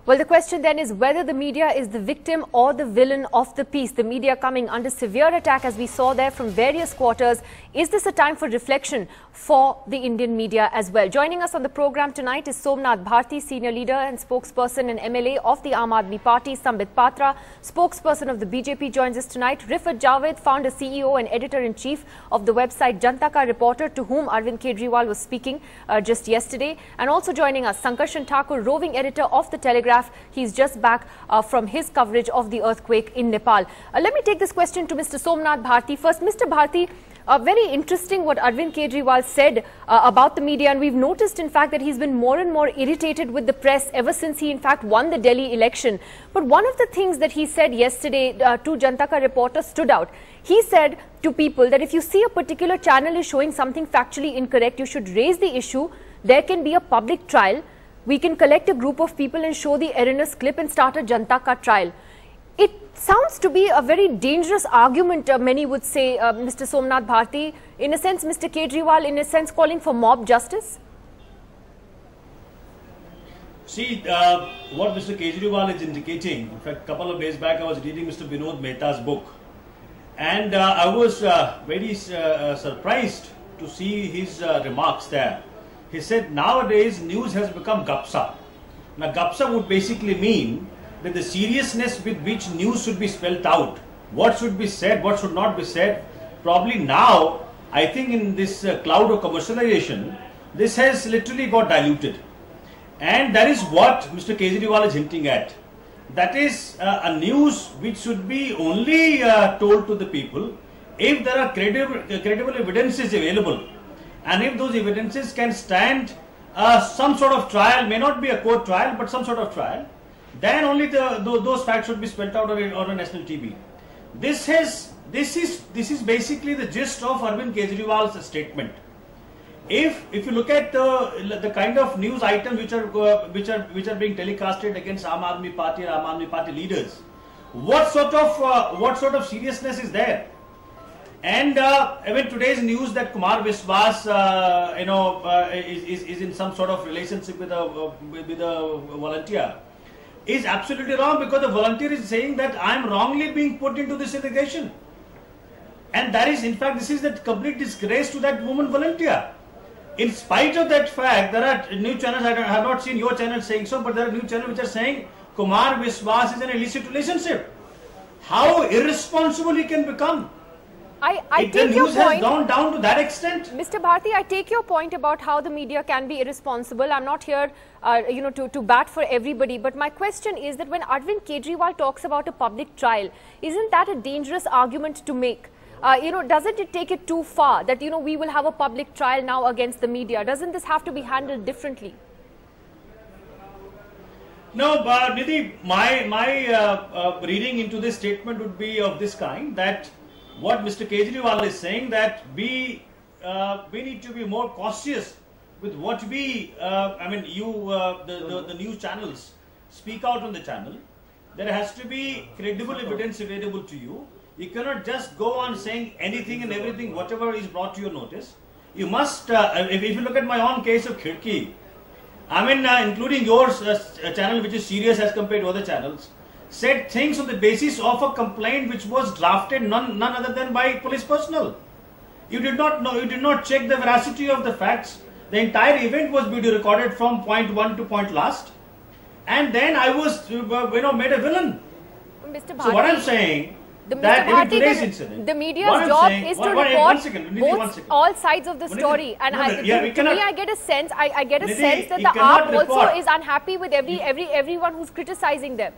Well, the question then is whether the media is the victim or the villain of the piece. The media coming under severe attack, as we saw there, from various quarters. Is this a time for reflection for the Indian media as well? Joining us on the program tonight is Somnath Bharti, senior leader and spokesperson and MLA of the Aam Aadmi Party. Sambit Patra, spokesperson of the BJP, joins us tonight. Rifat Javed, founder, CEO and editor-in-chief of the website Janta Ka Reporter, to whom Arvind Kejriwal was speaking just yesterday. And also joining us, Sankarshan Thakur, roving editor of the Telegraph. He's just back from his coverage of the earthquake in Nepal. Let me take this question to Mr. Somnath Bharti first. Mr. Bharti, very interesting what Arvind Kejriwal said about the media, and we've noticed in fact that he's been more and more irritated with the press ever since he in fact won the Delhi election. But one of the things that he said yesterday to Janta Ka Reporter stood out. He said to people that if you see a particular channel is showing something factually incorrect, you should raise the issue. There can be a public trial. We can collect a group of people and show the erroneous clip and start a Janta Ka trial. It sounds to be a very dangerous argument, many would say, Mr. Somnath Bharti. In a sense, Mr. Kejriwal, in a sense, calling for mob justice? See, what Mr. Kejriwal is indicating, in fact, a couple of days back I was reading Mr. Vinod Mehta's book, and I was very surprised to see his remarks there. He said nowadays news has become gapsa. Now gapsa would basically mean that the seriousness with which news should be spelled out, what should be said, what should not be said, probably now, I think in this cloud of commercialization, this has literally got diluted. And that is what Mr. Kejriwal is hinting at. That is a news which should be only told to the people if there are credible evidences available. And if those evidences can stand some sort of trial, may not be a court trial, but some sort of trial, then only those facts should be spelled out on a national TV. This is basically the gist of Arvind Kejriwal's statement. If you look at the kind of news items which are being telecasted against Aam Aadmi Party or Aam Aadmi Party leaders, what sort of seriousness is there? And even today's news that Kumar Vishwas, is in some sort of relationship with a volunteer is absolutely wrong, because the volunteer is saying that I am wrongly being put into this allegation, and that is in fact this is the complete disgrace to that woman volunteer. In spite of that fact, there are news channels, I have not seen your channel saying so, but there are news channels which are saying Kumar Vishwas is an illicit relationship. How irresponsible he can become. I take your point. Has gone down to that extent. Mr. Bharti, I take your point about how the media can be irresponsible. I'm not here, to bat for everybody. But my question is that when Arvind Kejriwal talks about a public trial, isn't that a dangerous argument to make? Doesn't it take it too far that, we will have a public trial now against the media? Doesn't this have to be handled differently? No, but Nidhi, my reading into this statement would be of this kind, that what Mr. Kejriwal is saying, that we need to be more cautious with what the news channels speak out on the channel. There has to be credible evidence available to you. You cannot just go on saying anything and everything, whatever is brought to your notice. You must, if you look at my own case of Khirki, including yours channel, which is serious as compared to other channels, said things on the basis of a complaint which was drafted none other than by police personnel. You did not know, you did not check the veracity of the facts. The entire event was video recorded from point one to point last, and then I was made a villain. Mr. Bharti, so what I'm saying, that in today's incident, the media's job is to report all sides of the story, and to me I get a sense that the AAP also is unhappy with everyone who's criticizing them.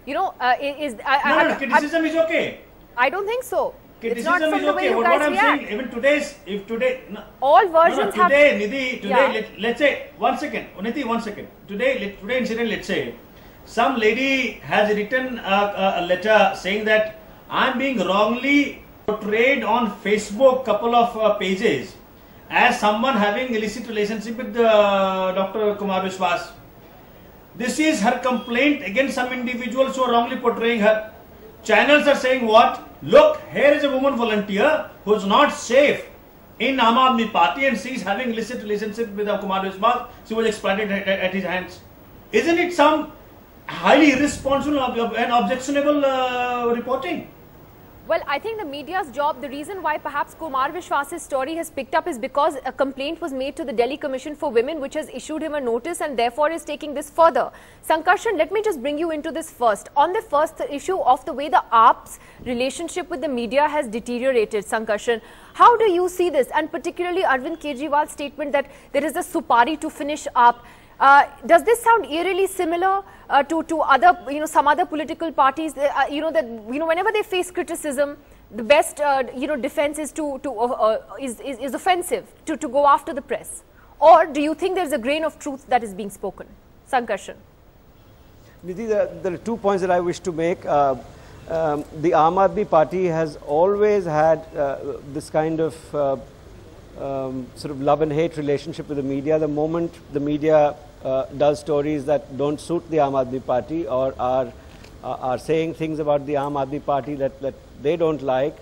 Criticism is okay. I don't think so. Criticism it's not from is the way okay. you What guys I'm react. saying, all versions have. Nidhi, let's say, one second. Today incident, let's say, some lady has written a letter saying that I'm being wrongly portrayed on Facebook, couple of pages, as someone having illicit relationship with Dr. Kumar Vishwas. This is her complaint against some individuals who are wrongly portraying her. Channels are saying what? Look, here is a woman volunteer who is not safe in Aam Aadmi Party and she is having illicit relationship with Kumar Vishwas. She was exploited at his hands. Isn't it some highly irresponsible and objectionable reporting. Well, I think the media's job, the reason why perhaps Kumar Vishwas' story has picked up is because a complaint was made to the Delhi Commission for Women, which has issued him a notice and therefore is taking this further. Sankarshan, let me just bring you into this first. On the first issue of the way the AAP's relationship with the media has deteriorated, Sankarshan, how do you see this? And particularly Arvind Kejriwal's statement that there is a supari to finish AAP. Does this sound eerily similar to other, some other political parties? Whenever they face criticism, the best, defense is is offensive to go after the press. Or do you think there is a grain of truth that is being spoken? Sankarshan. Nidhi, there are 2 points that I wish to make. The Aam Aadmi Party has always had this kind of sort of love and hate relationship with the media. The moment the media does stories that don't suit the Aam Aadmi Party or are saying things about the Aam Aadmi Party that they don't like,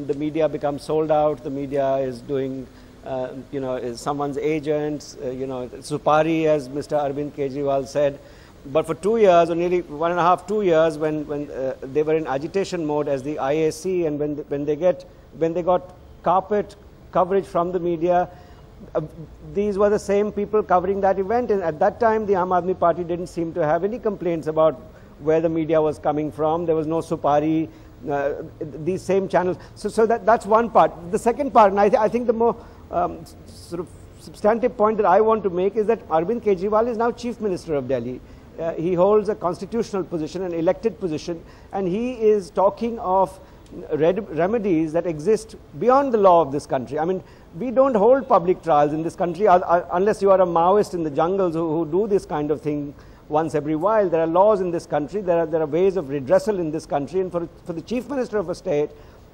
the media becomes sold out. The media is doing, is someone's agent, supari, as Mr. Arvind Kejriwal said. But for 2 years, or nearly 1.5, 2 years, when they were in agitation mode as the IAC, and when they got carpet coverage from the media, these were the same people covering that event, and at that time the Aam Aadmi Party didn't seem to have any complaints about where the media was coming from. There was no supari, these same channels. So that's one part. The second part, and I think the more sort of substantive point that I want to make is that Arvind Kejriwal is now Chief Minister of Delhi. He holds a constitutional position, an elected position, and he is talking of remedies that exist beyond the law of this country. I mean, we don't hold public trials in this country unless you are a Maoist in the jungles who do this kind of thing once every while. There are laws in this country, there are ways of redressal in this country, and for the Chief Minister of a state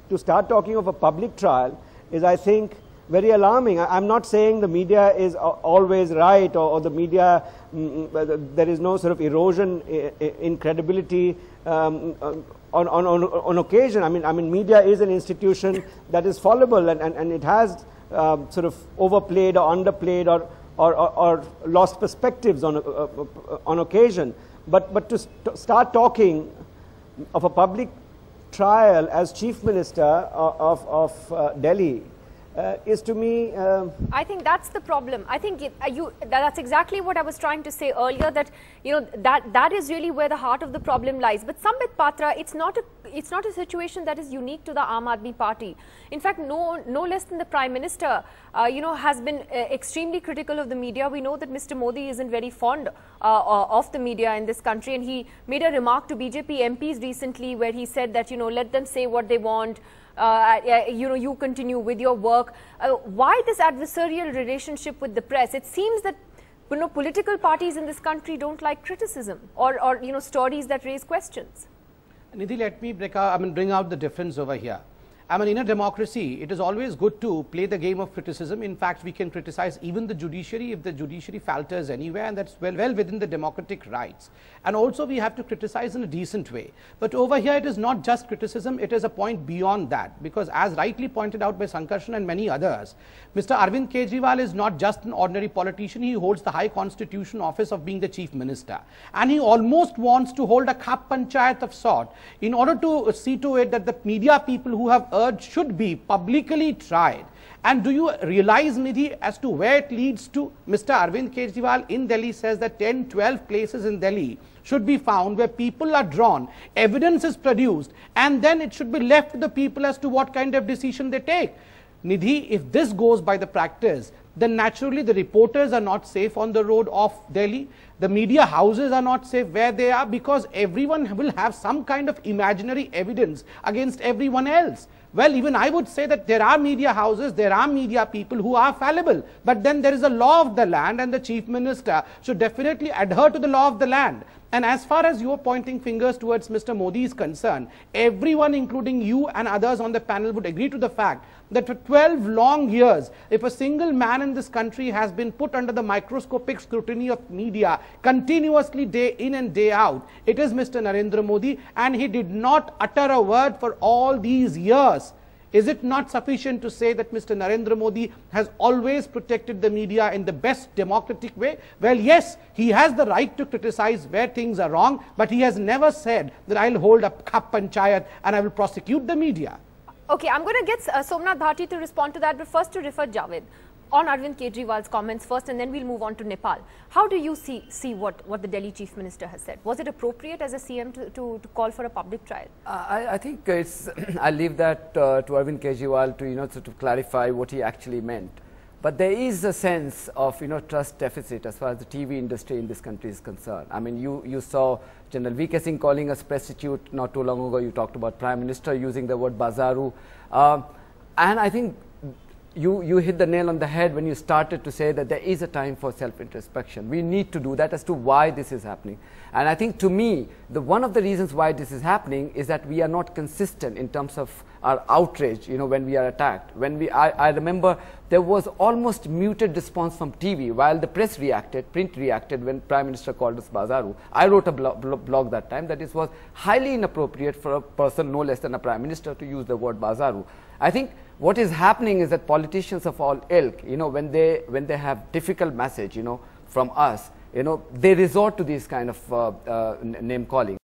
to start talking of a public trial is, I think, very alarming. I'm not saying the media is always right, or the media, there is no sort of erosion in credibility on occasion. I mean, media is an institution that is fallible, and it has sort of overplayed or underplayed or lost perspectives on occasion. But to start talking of a public trial as Chief Minister of Delhi is, to me, I think that's the problem. I think that's exactly what I was trying to say earlier, that that is really where the heart of the problem lies. But Sambit Patra, it's not a situation that is unique to the Aam Aadmi Party. In fact, no less than the Prime Minister has been extremely critical of the media. We know that Mr. Modi isn't very fond of the media in this country, and he made a remark to BJP MPs recently where he said that let them say what they want. You continue with your work. Why this adversarial relationship with the press? It seems that political parties in this country don't like criticism or stories that raise questions. Nidhi, let me bring out the difference over here. In a democracy, it is always good to play the game of criticism. In fact, we can criticize even the judiciary if the judiciary falters anywhere, and that's well within the democratic rights. And also, we have to criticize in a decent way. But over here, it is not just criticism, it is a point beyond that. Because as rightly pointed out by Sankarshan and many others, Mr. Arvind Kejriwal is not just an ordinary politician, he holds the high constitution office of being the Chief Minister. And he almost wants to hold a khap panchayat of sort in order to see to it that the media people who have should be publicly tried. And do you realize, Nidhi, as to where it leads to? Mr. Arvind Kejriwal in Delhi says that 10, 12 places in Delhi should be found where people are drawn, evidence is produced, and then it should be left to the people as to what kind of decision they take. Nidhi, if this goes by the practice, then naturally the reporters are not safe on the road of Delhi. The media houses are not safe where they are, because everyone will have some kind of imaginary evidence against everyone else. Well, even I would say that there are media houses, there are media people who are fallible, but then there is a law of the land, and the Chief Minister should definitely adhere to the law of the land. And as far as you are pointing fingers towards Mr. Modi is concerned, everyone, including you and others on the panel, would agree to the fact that for 12 long years, if a single man in this country has been put under the microscopic scrutiny of media continuously day in and day out, it is Mr. Narendra Modi, and he did not utter a word for all these years. Is it not sufficient to say that Mr. Narendra Modi has always protected the media in the best democratic way? Well, yes, he has the right to criticize where things are wrong, but he has never said that I'll hold a cup panchayat and I will prosecute the media. Okay, I'm going to get Somnath Bharti to respond to that, but first to refer Javed on Arvind Kejriwal's comments first, and then we'll move on to Nepal. How do you see what the Delhi Chief Minister has said? Was it appropriate as a CM to call for a public trial? I think it's, I'll leave that to Arvind Kejriwal to, sort of clarify what he actually meant. But there is a sense of, trust deficit as far as the TV industry in this country is concerned. I mean, you saw General V.K. Singh calling us prostitute not too long ago. You talked about Prime Minister using the word bazaru. And I think you hit the nail on the head when you started to say that there is a time for self-introspection. We need to do that as to why this is happening. And I think, to me, one of the reasons why this is happening is that we are not consistent in terms of our outrage, when we are attacked. I remember there was almost muted response from TV while the press reacted, print reacted when Prime Minister called us bazaru. I wrote a blog that time that it was highly inappropriate for a person no less than a Prime Minister to use the word bazaru. I think what is happening is that politicians of all ilk, when they have difficult message, from us, they resort to these kind of name calling.